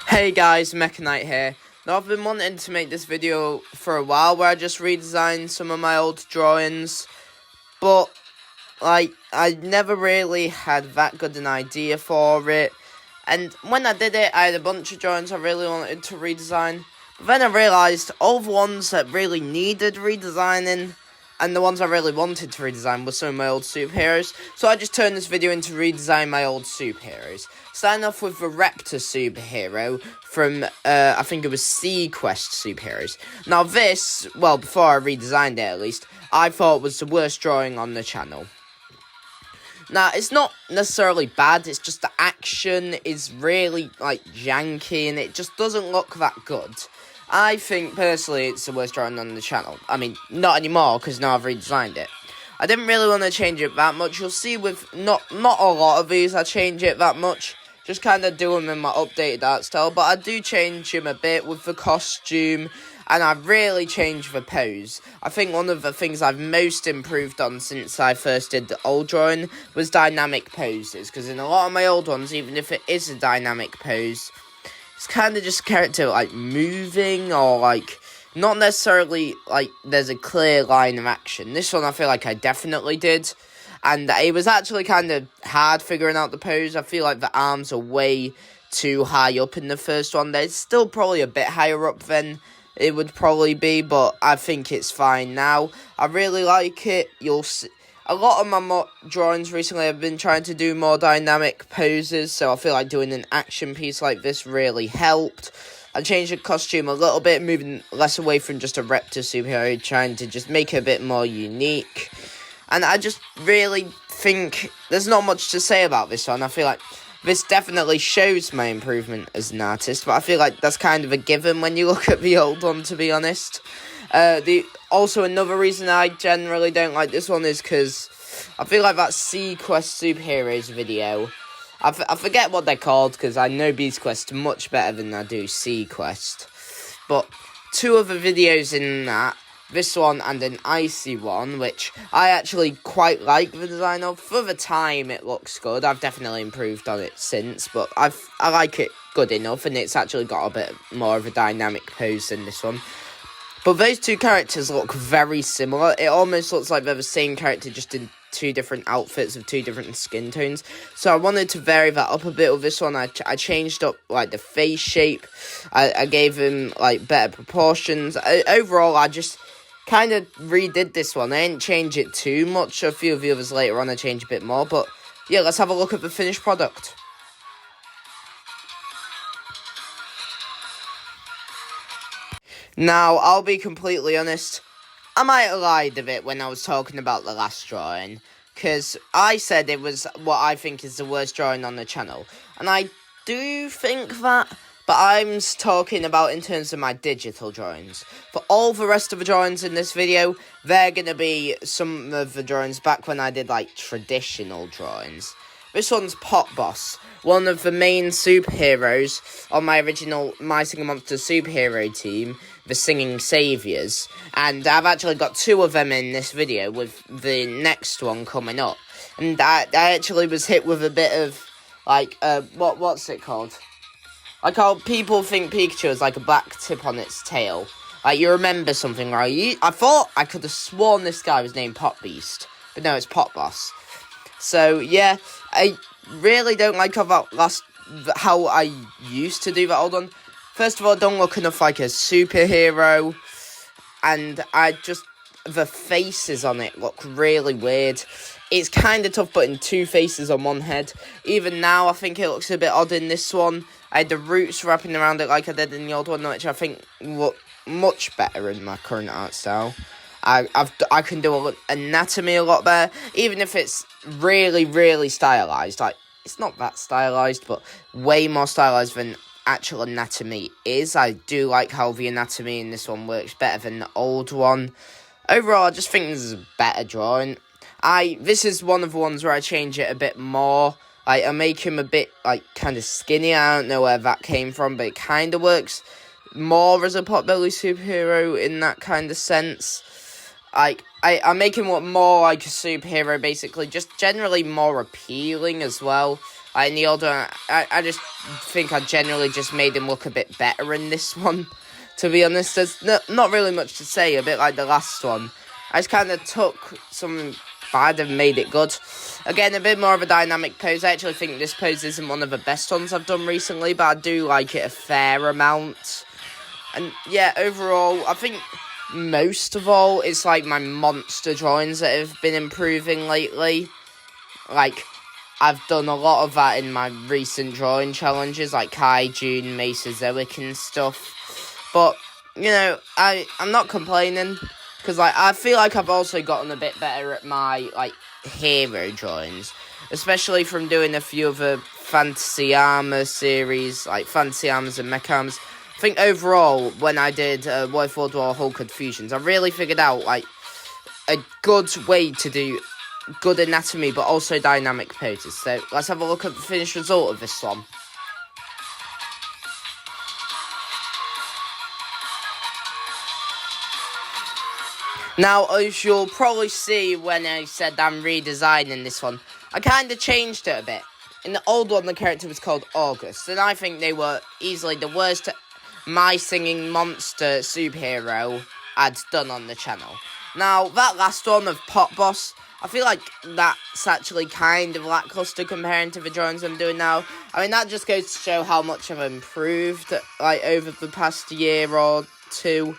Hey guys, Mechanite here. Now I've been wanting to make this video for a while where I just redesigned some of my old drawings, but I never really had that good an idea for it. And when I did it, I had a bunch of drawings I really wanted to redesign. But then I realised all the ones that really needed redesigning and the ones I really wanted to redesign were some of my old superheroes. So I just turned this video into redesign my old superheroes. Starting off with the Raptor superhero from, I think it was Sequest superheroes. Now this, well, before I redesigned it at least, I thought was the worst drawing on the channel. Now, it's not necessarily bad, it's just the action is really, janky, and it just doesn't look that good. I think, personally, it's the worst drawing on the channel. I mean, not anymore, because now I've redesigned it. I didn't really want to change it that much. You'll see with not a lot of these I change it that much. Just kind of do them in my updated art style, but I do change them a bit with the costume, and I really changed the pose. I think one of the things I've most improved on since I first did the old drawing was dynamic poses, because in a lot of my old ones, even if it is a dynamic pose, it's kind of just character, moving, or, not necessarily, there's a clear line of action. This one, I feel like I definitely did. And it was actually kind of hard figuring out the pose. I feel like the arms are way too high up in the first one. They're still probably a bit higher up than it would probably be, but I think it's fine now. I really like it. You'll see. A lot of my drawings recently have been trying to do more dynamic poses, so I feel like doing an action piece like this really helped. I changed the costume a little bit, moving less away from just a Raptor superhero, trying to just make it a bit more unique. And I just really think there's not much to say about this one. I feel like this definitely shows my improvement as an artist, but I feel like that's kind of a given when you look at the old one, to be honest. Also, another reason I generally don't like this one is because I feel like that Sequest Superheroes video, I forget what they're called because I know Beast Quest much better than I do Sequest, but two of the videos in that, this one and an icy one, which I actually quite like the design of. For the time, it looks good. I've definitely improved on it since, but I like it good enough, and it's actually got a bit more of a dynamic pose than this one. But those two characters look very similar. It almost looks like they're the same character, just in two different outfits of two different skin tones. So I wanted to vary that up a bit with this one. I changed up, the face shape. I gave him, better proportions. Overall, I just kind of redid this one. I didn't change it too much. A few of the others later on I changed a bit more. But, yeah, let's have a look at the finished product. Now, I'll be completely honest, I might have lied a bit when I was talking about the last drawing, because I said it was what I think is the worst drawing on the channel, and I do think that, but I'm talking about in terms of my digital drawings. For all the rest of the drawings in this video, they're going to be some of the drawings back when I did, traditional drawings. This one's Pop Boss, one of the main superheroes on my original My Singing Monster superhero team, the Singing Saviours. And I've actually got two of them in this video, with the next one coming up. And I actually was hit with a bit of, what's it called? How people think Pikachu has, a black tip on its tail. You remember something, right? I thought I could have sworn this guy was named Pop Beast, but no, it's Pop Boss. So, yeah, I really don't like how I used to do that old one. First of all, don't look enough like a superhero, and the faces on it look really weird. It's kind of tough putting two faces on one head. Even now, I think it looks a bit odd in this one. I had the roots wrapping around it like I did in the old one, which I think look much better in my current art style. I can do anatomy a lot better, even if it's really, really stylized. It's not that stylized, but way more stylized than actual anatomy is. I do like how the anatomy in this one works better than the old one. Overall, I just think this is a better drawing. This is one of the ones where I change it a bit more. I make him a bit, kind of skinny. I don't know where that came from, but it kind of works more as a potbelly superhero in that kind of sense. I make him look more like a superhero, basically, just generally more appealing as well. Like in the old one, I just think I generally just made him look a bit better in this one. To be honest, there's not really much to say, a bit like the last one. I just kind of took something bad and made it good. Again, a bit more of a dynamic pose. I actually think this pose isn't one of the best ones I've done recently, but I do like it a fair amount. And yeah, overall, I think most of all, it's like my monster drawings that have been improving lately. Like, I've done a lot of that in my recent drawing challenges, like Kaiju, Mesozoic and stuff. But, you know, I'm not complaining, because, like, I feel like I've also gotten a bit better at my, like, hero drawings. Especially from doing a few of the Fantasy Armor series, like Fantasy Armors and Mech Armors. I think overall, when I did World War Hulk Fusions, I really figured out, like, a good way to do good anatomy, but also dynamic poses. So, let's have a look at the finished result of this one. Now, as you'll probably see when I said I'm redesigning this one, I kind of changed it a bit. In the old one, the character was called August, and I think they were easily the worst my singing monster superhero I'd done on the channel. Now, that last one of Pop Boss, I feel like that's actually kind of lackluster comparing to the drawings I'm doing now. I mean, that just goes to show how much I've improved, like, over the past year or two.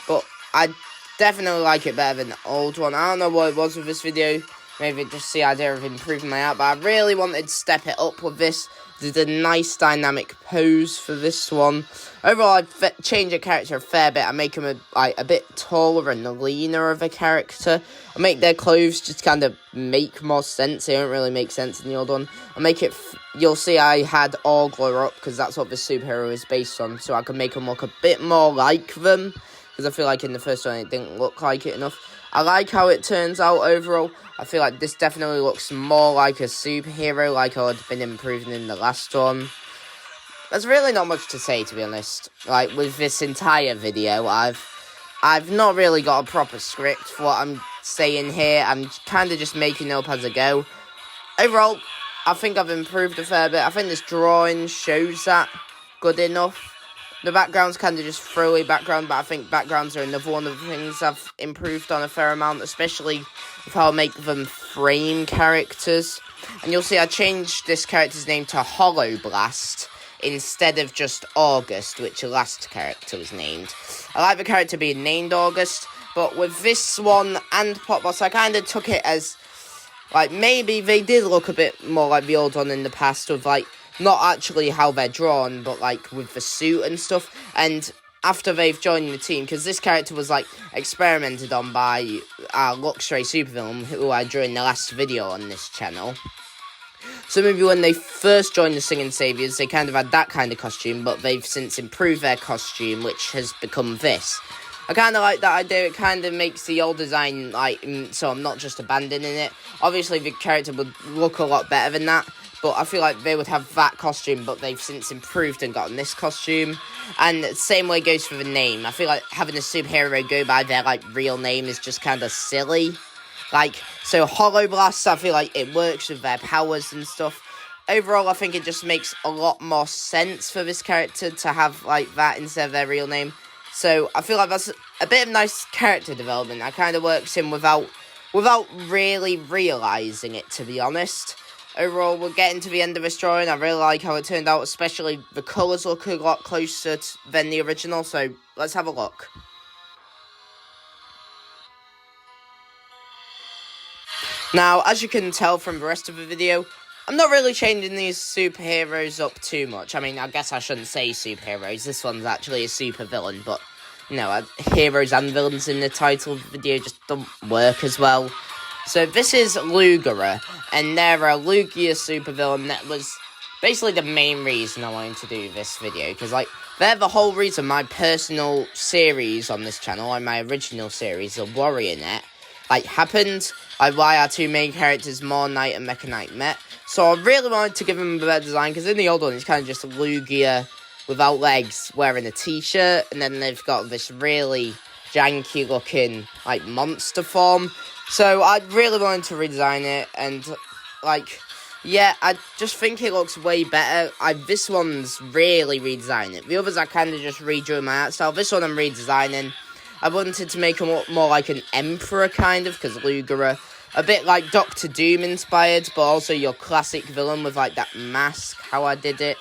But I definitely like it better than the old one. I don't know what it was with this video. Maybe just the idea of improving my art. But I really wanted to step it up with this. Did a nice dynamic pose for this one. Overall, I change the character a fair bit. I make him a bit taller and leaner of a character. I make their clothes just kind of make more sense. They don't really make sense in the old one. I make it, you'll see I had Orgler up because that's what the superhero is based on. So I can make him look a bit more like them. Because I feel like in the first one it didn't look like it enough. I like how it turns out overall. I feel like this definitely looks more like a superhero, like I had been improving in the last one. There's really not much to say, to be honest. Like, with this entire video, I've not really got a proper script for what I'm saying here. I'm kind of just making it up as I go. Overall, I think I've improved a fair bit. I think this drawing shows that good enough. The background's kind of just throwaway background, but I think backgrounds are another one of the things I've improved on a fair amount, especially with how I make them frame characters. And you'll see I changed this character's name to Hollow Blast instead of just August, which the last character was named. I like the character being named August, but with this one and Pop Boss, I kind of took it as, like, maybe they did look a bit more like the old one in the past, with, like, not actually how they're drawn, but, like, with the suit and stuff. And after they've joined the team, because this character was, like, experimented on by Luxray Supervillain, who I drew in the last video on this channel. So maybe when they first joined the Singing Saviors, they kind of had that kind of costume, but they've since improved their costume, which has become this. I kind of like that idea. It kind of makes the old design, like, so I'm not just abandoning it. Obviously, the character would look a lot better than that. But I feel like they would have that costume, but they've since improved and gotten this costume. And the same way goes for the name. I feel like having a superhero go by their, like, real name is just kind of silly. Like, so Hollow Blast, I feel like it works with their powers and stuff. Overall, I think it just makes a lot more sense for this character to have, like, that instead of their real name. So I feel like that's a bit of nice character development. I kind of works in without really realising it, to be honest. Overall, we're getting to the end of this drawing. I really like how it turned out, especially the colours look a lot closer than the original, so let's have a look. Now, as you can tell from the rest of the video, I'm not really changing these superheroes up too much. I mean, I guess I shouldn't say superheroes. This one's actually a super villain, but, you know, heroes and villains in the title of the video just don't work as well. So this is Lugera, and they're a Lugia supervillain that was basically the main reason I wanted to do this video, because, like, they're the whole reason my personal series on this channel, and my original series, the Warrior Net, like, happened, like, why our two main characters, Moon Knight and Mecha Knight, met. So I really wanted to give him a better design, because in the old one, it's kind of just Lugia without legs, wearing a t-shirt, and then they've got this really janky-looking, like, monster form. So I really wanted to redesign it, and, like, Yeah, I just think it looks way better. This one's really redesigning it. The others I kind of just redoing my art style. This one I'm redesigning. I wanted to make him look more like an emperor, kind of, because Luger a bit like Doctor Doom inspired, but also your classic villain with like that mask, how I did it.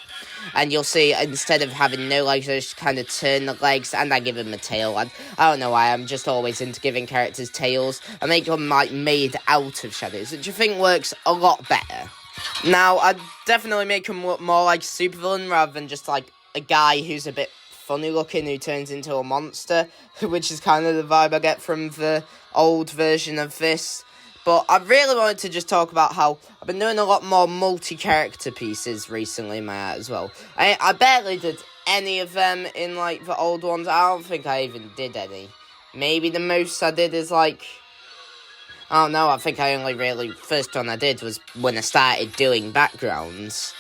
And you'll see, instead of having no legs, I just kind of turn the legs, and I give him a tail. I don't know why, I'm just always into giving characters tails. I make them, like, made out of shadows, which I think works a lot better. Now, I'd definitely make him look more like a supervillain, rather than just, like, a guy who's a bit funny looking who turns into a monster, which is kind of the vibe I get from the old version of this. But I really wanted to just talk about how I've been doing a lot more multi-character pieces recently in my art as well. I barely did any of them in, like, the old ones. I don't think I even did any. Maybe the most I did is, like... I don't know, I think I only really... First one I did was when I started doing backgrounds.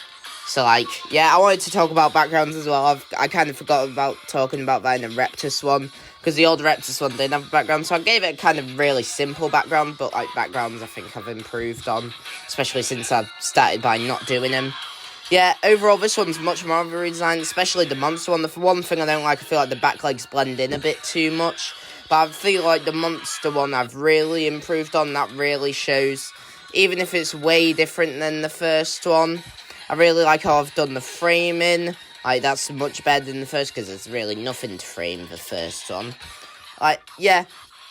So, like, yeah, I wanted to talk about backgrounds as well. I kind of forgot about talking about that in the Reptus one, because the old Reptus one didn't have a background, so I gave it a kind of really simple background, but, like, backgrounds I think I've improved on, especially since I've started by not doing them. Yeah, overall, this one's much more of a redesign, especially the monster one. The one thing I don't like, I feel like the back legs blend in a bit too much, but I feel like the monster one I've really improved on. That really shows, even if it's way different than the first one. I really like how I've done the framing. Like, that's much better than the first, because there's really nothing to frame the first one. Like, yeah,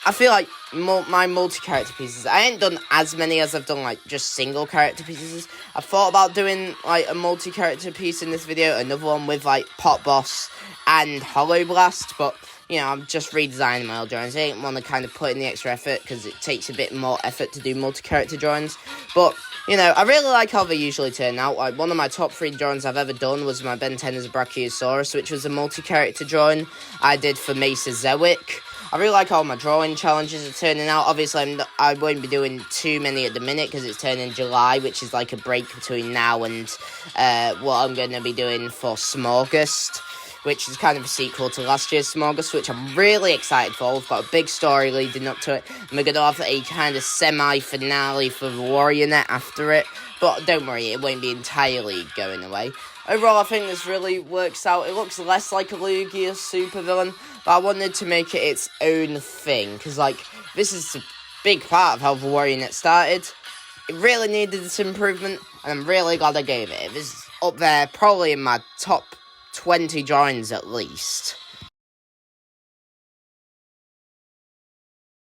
I feel like my multi-character pieces, I ain't done as many as I've done, like, just single-character pieces. I thought about doing, like, a multi-character piece in this video, another one with, like, Pot Boss and Hollow Blast, but... You know, I'm just redesigning my old drawings. I didn't want to kind of put in the extra effort, because it takes a bit more effort to do multi-character drawings. But, you know, I really like how they usually turn out. Like, one of my top 3 drawings I've ever done was my Ben 10 as a Brachiosaurus, which was a multi-character drawing I did for Mesozoic. I really like how my drawing challenges are turning out. Obviously, I won't be doing too many at the minute, because it's turning July, which is like a break between now and what I'm going to be doing for Smorgust, which is kind of a sequel to last year's Smorgust, which I'm really excited for. We've got a big story leading up to it, and we're going to have a kind of semi-finale for the Warrior Net after it, but don't worry, it won't be entirely going away. Overall, I think this really works out. It looks less like a Lugia supervillain, but I wanted to make it its own thing, because, like, this is a big part of how the Warrior Net started. It really needed this improvement, and I'm really glad I gave it. This is up there, probably in my top 20 drawings at least.